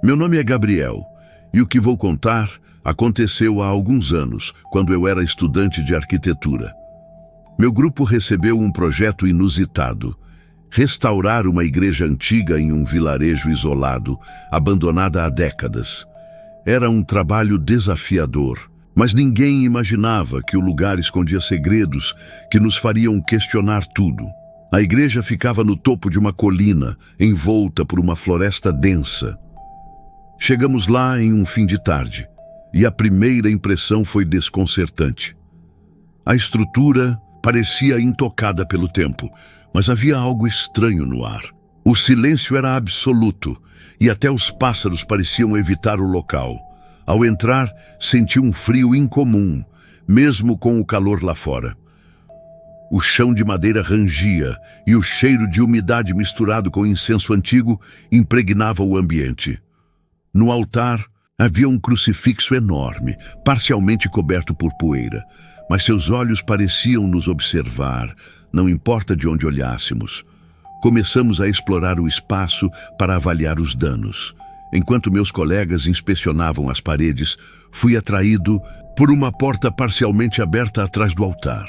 Meu nome é Gabriel, e o que vou contar aconteceu há alguns anos, quando eu era estudante de arquitetura. Meu grupo recebeu um projeto inusitado: restaurar uma igreja antiga em um vilarejo isolado, abandonada há décadas. Era um trabalho desafiador, mas ninguém imaginava que o lugar escondia segredos que nos fariam questionar tudo. A igreja ficava no topo de uma colina, envolta por uma floresta densa. Chegamos lá em um fim de tarde, e a primeira impressão foi desconcertante. A estrutura parecia intocada pelo tempo, mas havia algo estranho no ar. O silêncio era absoluto, e até os pássaros pareciam evitar o local. Ao entrar, senti um frio incomum, mesmo com o calor lá fora. O chão de madeira rangia, e o cheiro de umidade misturado com incenso antigo impregnava o ambiente. No altar, havia um crucifixo enorme, parcialmente coberto por poeira, mas seus olhos pareciam nos observar, não importa de onde olhássemos. Começamos a explorar o espaço para avaliar os danos. Enquanto meus colegas inspecionavam as paredes, fui atraído por uma porta parcialmente aberta atrás do altar.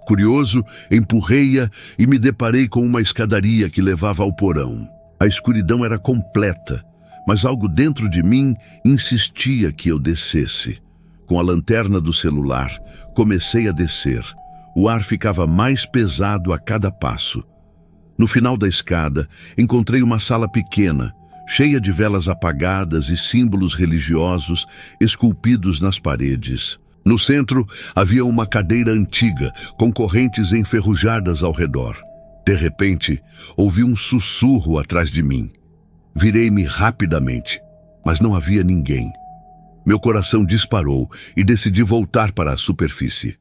Curioso, empurrei-a e me deparei com uma escadaria que levava ao porão. A escuridão era completa, mas algo dentro de mim insistia que eu descesse. Com a lanterna do celular, comecei a descer. O ar ficava mais pesado a cada passo. No final da escada, encontrei uma sala pequena, cheia de velas apagadas e símbolos religiosos esculpidos nas paredes. No centro, havia uma cadeira antiga, com correntes enferrujadas ao redor. De repente, ouvi um sussurro atrás de mim. Virei-me rapidamente, mas não havia ninguém. Meu coração disparou e decidi voltar para a superfície.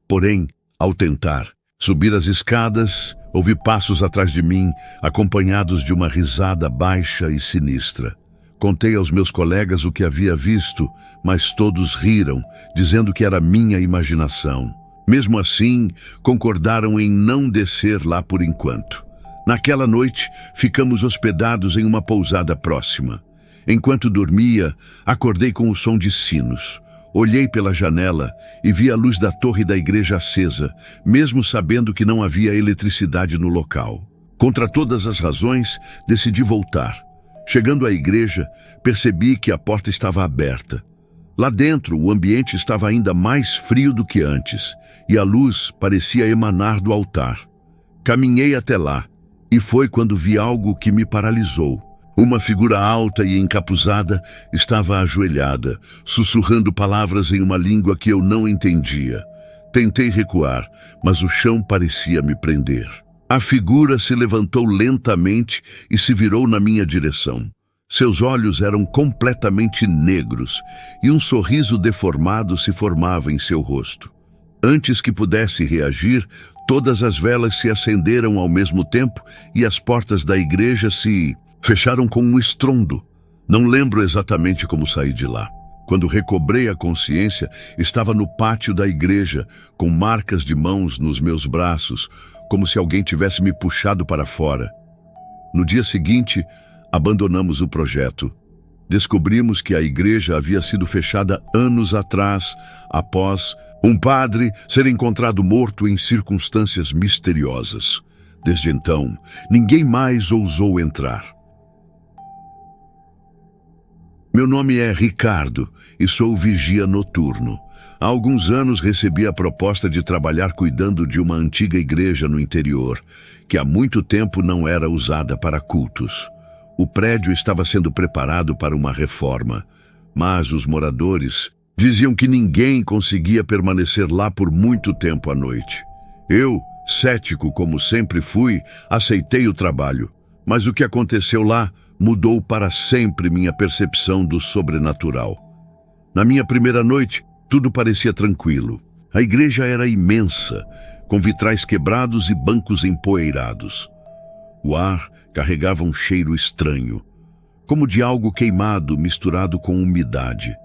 Porém, ao tentar subir as escadas, ouvi passos atrás de mim, acompanhados de uma risada baixa e sinistra. Contei aos meus colegas o que havia visto, mas todos riram, dizendo que era minha imaginação. Mesmo assim, concordaram em não descer lá por enquanto. Naquela noite, ficamos hospedados em uma pousada próxima. Enquanto dormia, acordei com o som de sinos. Olhei pela janela e vi a luz da torre da igreja acesa, mesmo sabendo que não havia eletricidade no local. Contra todas as razões, decidi voltar. Chegando à igreja, percebi que a porta estava aberta. Lá dentro, o ambiente estava ainda mais frio do que antes, e a luz parecia emanar do altar. Caminhei até lá, e foi quando vi algo que me paralisou. Uma figura alta e encapuzada estava ajoelhada, sussurrando palavras em uma língua que eu não entendia. Tentei recuar, mas o chão parecia me prender. A figura se levantou lentamente e se virou na minha direção. Seus olhos eram completamente negros e um sorriso deformado se formava em seu rosto. Antes que pudesse reagir, todas as velas se acenderam ao mesmo tempo e as portas da igreja se fecharam com um estrondo. Não lembro exatamente como saí de lá. Quando recobrei a consciência, estava no pátio da igreja, com marcas de mãos nos meus braços, como se alguém tivesse me puxado para fora. No dia seguinte, abandonamos o projeto. Descobrimos que a igreja havia sido fechada anos atrás, após um padre ser encontrado morto em circunstâncias misteriosas. Desde então, ninguém mais ousou entrar. Meu nome é Ricardo e sou vigia noturno. Há alguns anos recebi a proposta de trabalhar cuidando de uma antiga igreja no interior, que há muito tempo não era usada para cultos. O prédio estava sendo preparado para uma reforma, mas os moradores diziam que ninguém conseguia permanecer lá por muito tempo à noite. Eu, cético como sempre fui, aceitei o trabalho, mas o que aconteceu lá mudou para sempre minha percepção do sobrenatural. Na minha primeira noite, tudo parecia tranquilo. A igreja era imensa, com vitrais quebrados e bancos empoeirados. O ar carregava um cheiro estranho, como de algo queimado misturado com umidade.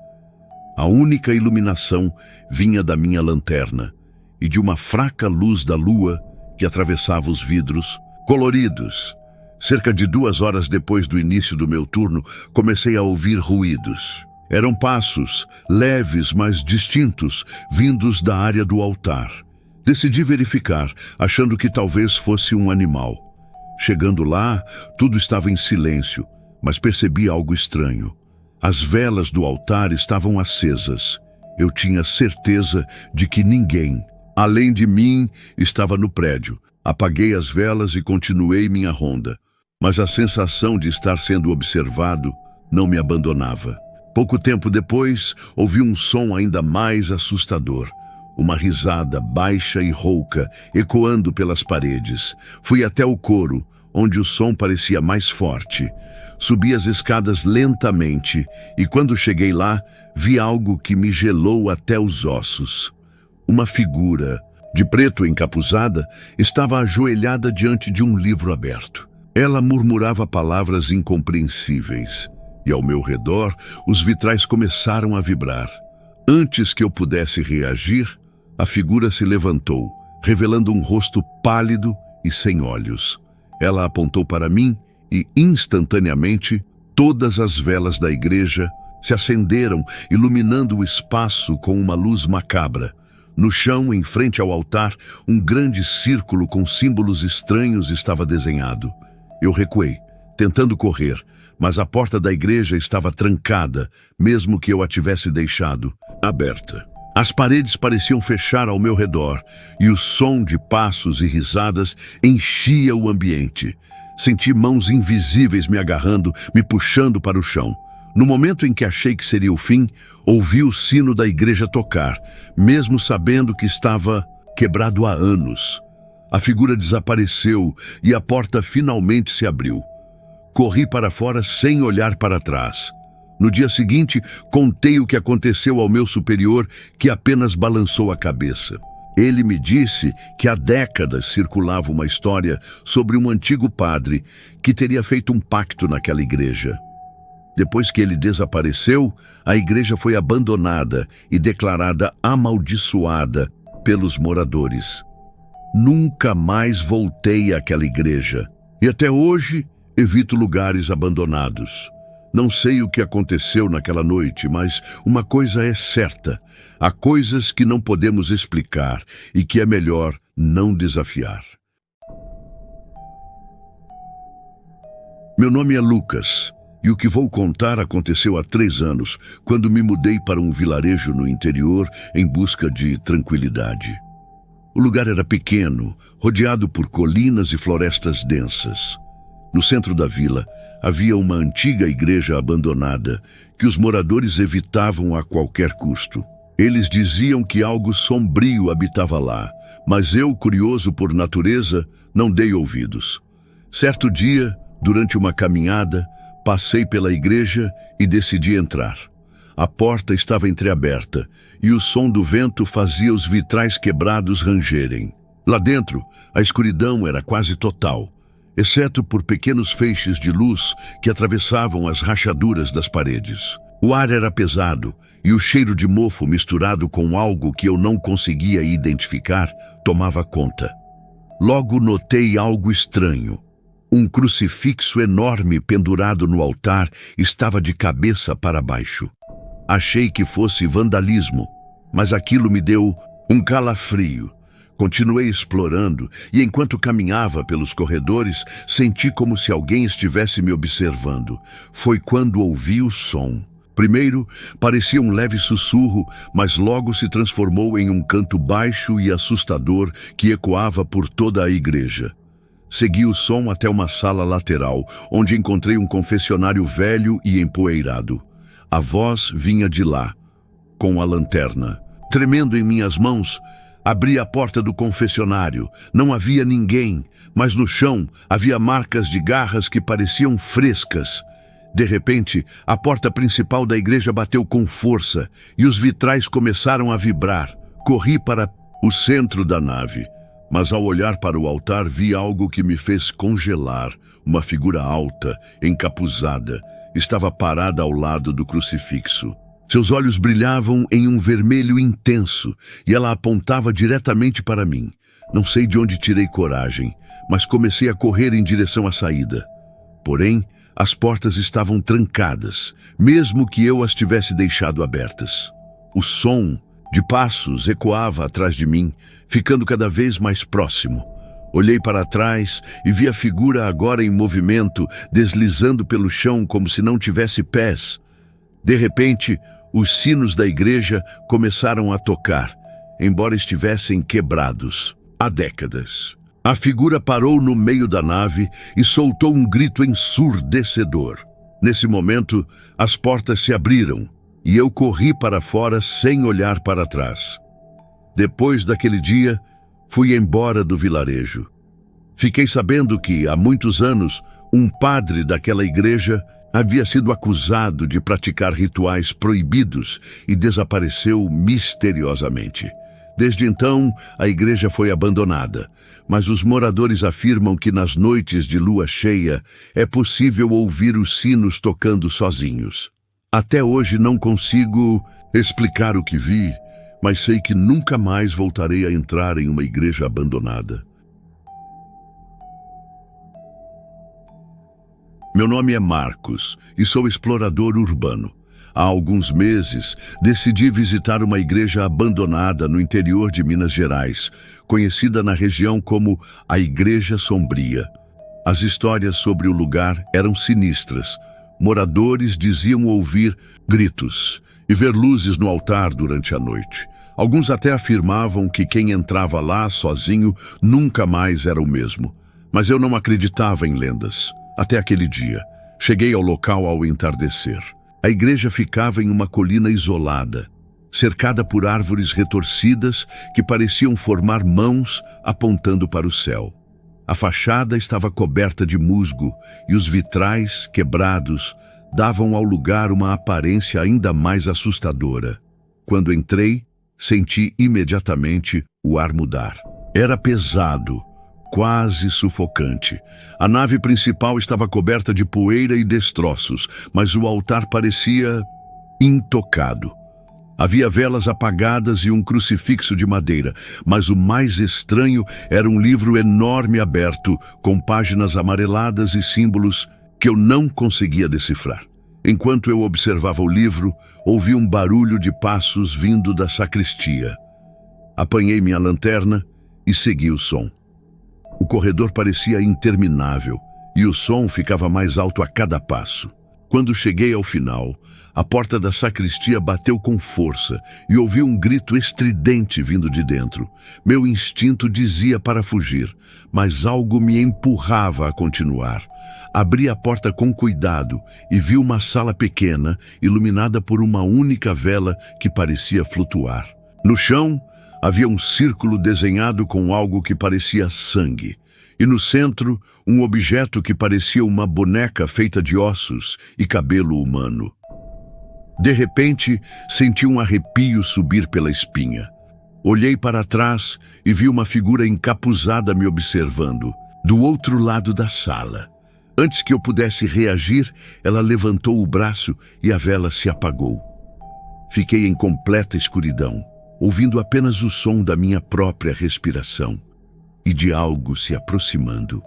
A única iluminação vinha da minha lanterna e de uma fraca luz da lua que atravessava os vidros, coloridos, Cerca de 2 horas depois do início do meu turno, comecei a ouvir ruídos. Eram passos, leves, mas distintos, vindos da área do altar. Decidi verificar, achando que talvez fosse um animal. Chegando lá, tudo estava em silêncio, mas percebi algo estranho. As velas do altar estavam acesas. Eu tinha certeza de que ninguém, além de mim, estava no prédio. Apaguei as velas e continuei minha ronda. Mas a sensação de estar sendo observado não me abandonava. Pouco tempo depois, ouvi um som ainda mais assustador. Uma risada baixa e rouca, ecoando pelas paredes. Fui até o coro, onde o som parecia mais forte. Subi as escadas lentamente e, quando cheguei lá, vi algo que me gelou até os ossos. Uma figura, de preto encapuzada, estava ajoelhada diante de um livro aberto. Ela murmurava palavras incompreensíveis. E ao meu redor, os vitrais começaram a vibrar. Antes que eu pudesse reagir, a figura se levantou, revelando um rosto pálido e sem olhos. Ela apontou para mim e, instantaneamente, todas as velas da igreja se acenderam, iluminando o espaço com uma luz macabra. No chão, em frente ao altar, um grande círculo com símbolos estranhos estava desenhado. Eu recuei, tentando correr, mas a porta da igreja estava trancada, mesmo que eu a tivesse deixado aberta. As paredes pareciam fechar ao meu redor, e o som de passos e risadas enchia o ambiente. Senti mãos invisíveis me agarrando, me puxando para o chão. No momento em que achei que seria o fim, ouvi o sino da igreja tocar, mesmo sabendo que estava quebrado há anos. A figura desapareceu e a porta finalmente se abriu. Corri para fora sem olhar para trás. No dia seguinte, contei o que aconteceu ao meu superior, que apenas balançou a cabeça. Ele me disse que há décadas circulava uma história sobre um antigo padre que teria feito um pacto naquela igreja. Depois que ele desapareceu, a igreja foi abandonada e declarada amaldiçoada pelos moradores. Nunca mais voltei àquela igreja e até hoje evito lugares abandonados. Não sei o que aconteceu naquela noite, mas uma coisa é certa: há coisas que não podemos explicar e que é melhor não desafiar. Meu nome é Lucas e o que vou contar aconteceu há 3 anos, quando me mudei para um vilarejo no interior em busca de tranquilidade. O lugar era pequeno, rodeado por colinas e florestas densas. No centro da vila, havia uma antiga igreja abandonada que os moradores evitavam a qualquer custo. Eles diziam que algo sombrio habitava lá, mas eu, curioso por natureza, não dei ouvidos. Certo dia, durante uma caminhada, passei pela igreja e decidi entrar. A porta estava entreaberta e o som do vento fazia os vitrais quebrados rangerem. Lá dentro, a escuridão era quase total, exceto por pequenos feixes de luz que atravessavam as rachaduras das paredes. O ar era pesado e o cheiro de mofo misturado com algo que eu não conseguia identificar tomava conta. Logo notei algo estranho. Um crucifixo enorme pendurado no altar estava de cabeça para baixo. Achei que fosse vandalismo, mas aquilo me deu um calafrio. Continuei explorando e, enquanto caminhava pelos corredores, senti como se alguém estivesse me observando. Foi quando ouvi o som. Primeiro, parecia um leve sussurro, mas logo se transformou em um canto baixo e assustador que ecoava por toda a igreja. Segui o som até uma sala lateral, onde encontrei um confessionário velho e empoeirado. A voz vinha de lá, com a lanterna. Tremendo em minhas mãos, abri a porta do confessionário. Não havia ninguém, mas no chão havia marcas de garras que pareciam frescas. De repente, a porta principal da igreja bateu com força e os vitrais começaram a vibrar. Corri para o centro da nave, mas ao olhar para o altar vi algo que me fez congelar. Uma figura alta, encapuzada, estava parada ao lado do crucifixo. Seus olhos brilhavam em um vermelho intenso e ela apontava diretamente para mim. Não sei de onde tirei coragem, mas comecei a correr em direção à saída. Porém, as portas estavam trancadas, mesmo que eu as tivesse deixado abertas. O som de passos ecoava atrás de mim, ficando cada vez mais próximo. Olhei para trás e vi a figura agora em movimento, deslizando pelo chão como se não tivesse pés. De repente, os sinos da igreja começaram a tocar, embora estivessem quebrados há décadas. A figura parou no meio da nave e soltou um grito ensurdecedor. Nesse momento, as portas se abriram e eu corri para fora sem olhar para trás. Depois daquele dia, fui embora do vilarejo. Fiquei sabendo que, há muitos anos, um padre daquela igreja havia sido acusado de praticar rituais proibidos e desapareceu misteriosamente. Desde então, a igreja foi abandonada, mas os moradores afirmam que nas noites de lua cheia é possível ouvir os sinos tocando sozinhos. Até hoje não consigo explicar o que vi, mas sei que nunca mais voltarei a entrar em uma igreja abandonada. Meu nome é Marcos e sou explorador urbano. Há alguns meses, decidi visitar uma igreja abandonada no interior de Minas Gerais, conhecida na região como a Igreja Sombria. As histórias sobre o lugar eram sinistras. Moradores diziam ouvir gritos e ver luzes no altar durante a noite. Alguns até afirmavam que quem entrava lá sozinho nunca mais era o mesmo. Mas eu não acreditava em lendas. Até aquele dia, cheguei ao local ao entardecer. A igreja ficava em uma colina isolada, cercada por árvores retorcidas que pareciam formar mãos apontando para o céu. A fachada estava coberta de musgo e os vitrais, quebrados, davam ao lugar uma aparência ainda mais assustadora. Quando entrei, senti imediatamente o ar mudar. Era pesado, quase sufocante. A nave principal estava coberta de poeira e destroços, mas o altar parecia intocado. Havia velas apagadas e um crucifixo de madeira, mas o mais estranho era um livro enorme aberto, com páginas amareladas e símbolos que eu não conseguia decifrar. Enquanto eu observava o livro, ouvi um barulho de passos vindo da sacristia. Apanhei minha lanterna e segui o som. O corredor parecia interminável e o som ficava mais alto a cada passo. Quando cheguei ao final, a porta da sacristia bateu com força e ouvi um grito estridente vindo de dentro. Meu instinto dizia para fugir, mas algo me empurrava a continuar. Abri a porta com cuidado e vi uma sala pequena, iluminada por uma única vela que parecia flutuar. No chão, havia um círculo desenhado com algo que parecia sangue. E no centro, um objeto que parecia uma boneca feita de ossos e cabelo humano. De repente, senti um arrepio subir pela espinha. Olhei para trás e vi uma figura encapuzada me observando, do outro lado da sala. Antes que eu pudesse reagir, ela levantou o braço e a vela se apagou. Fiquei em completa escuridão, ouvindo apenas o som da minha própria respiração e de algo se aproximando.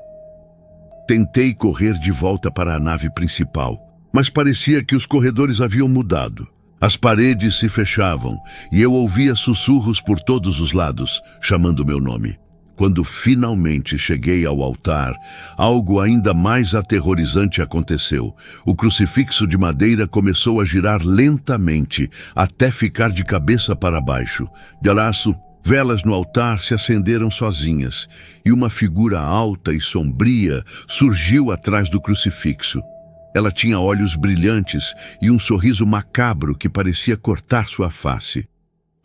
Tentei correr de volta para a nave principal, mas parecia que os corredores haviam mudado. As paredes se fechavam e eu ouvia sussurros por todos os lados, chamando meu nome. Quando finalmente cheguei ao altar, algo ainda mais aterrorizante aconteceu. O crucifixo de madeira começou a girar lentamente, até ficar de cabeça para baixo. De laço, velas no altar se acenderam sozinhas, e uma figura alta e sombria surgiu atrás do crucifixo. Ela tinha olhos brilhantes e um sorriso macabro que parecia cortar sua face.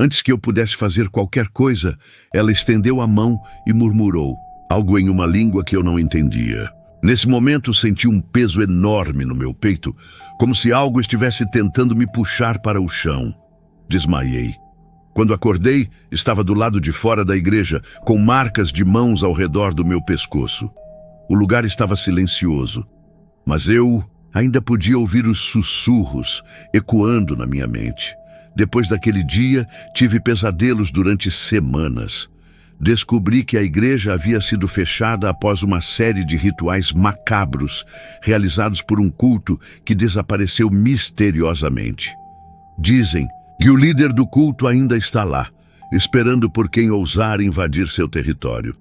Antes que eu pudesse fazer qualquer coisa, ela estendeu a mão e murmurou, algo em uma língua que eu não entendia. Nesse momento, senti um peso enorme no meu peito, como se algo estivesse tentando me puxar para o chão. Desmaiei. Quando acordei, estava do lado de fora da igreja, com marcas de mãos ao redor do meu pescoço. O lugar estava silencioso, mas eu ainda podia ouvir os sussurros ecoando na minha mente. Depois daquele dia, tive pesadelos durante semanas. descobri que a igreja havia sido fechada após uma série de rituais macabros realizados por um culto que desapareceu misteriosamente. Dizem que o líder do culto ainda está lá, esperando por quem ousar invadir seu território.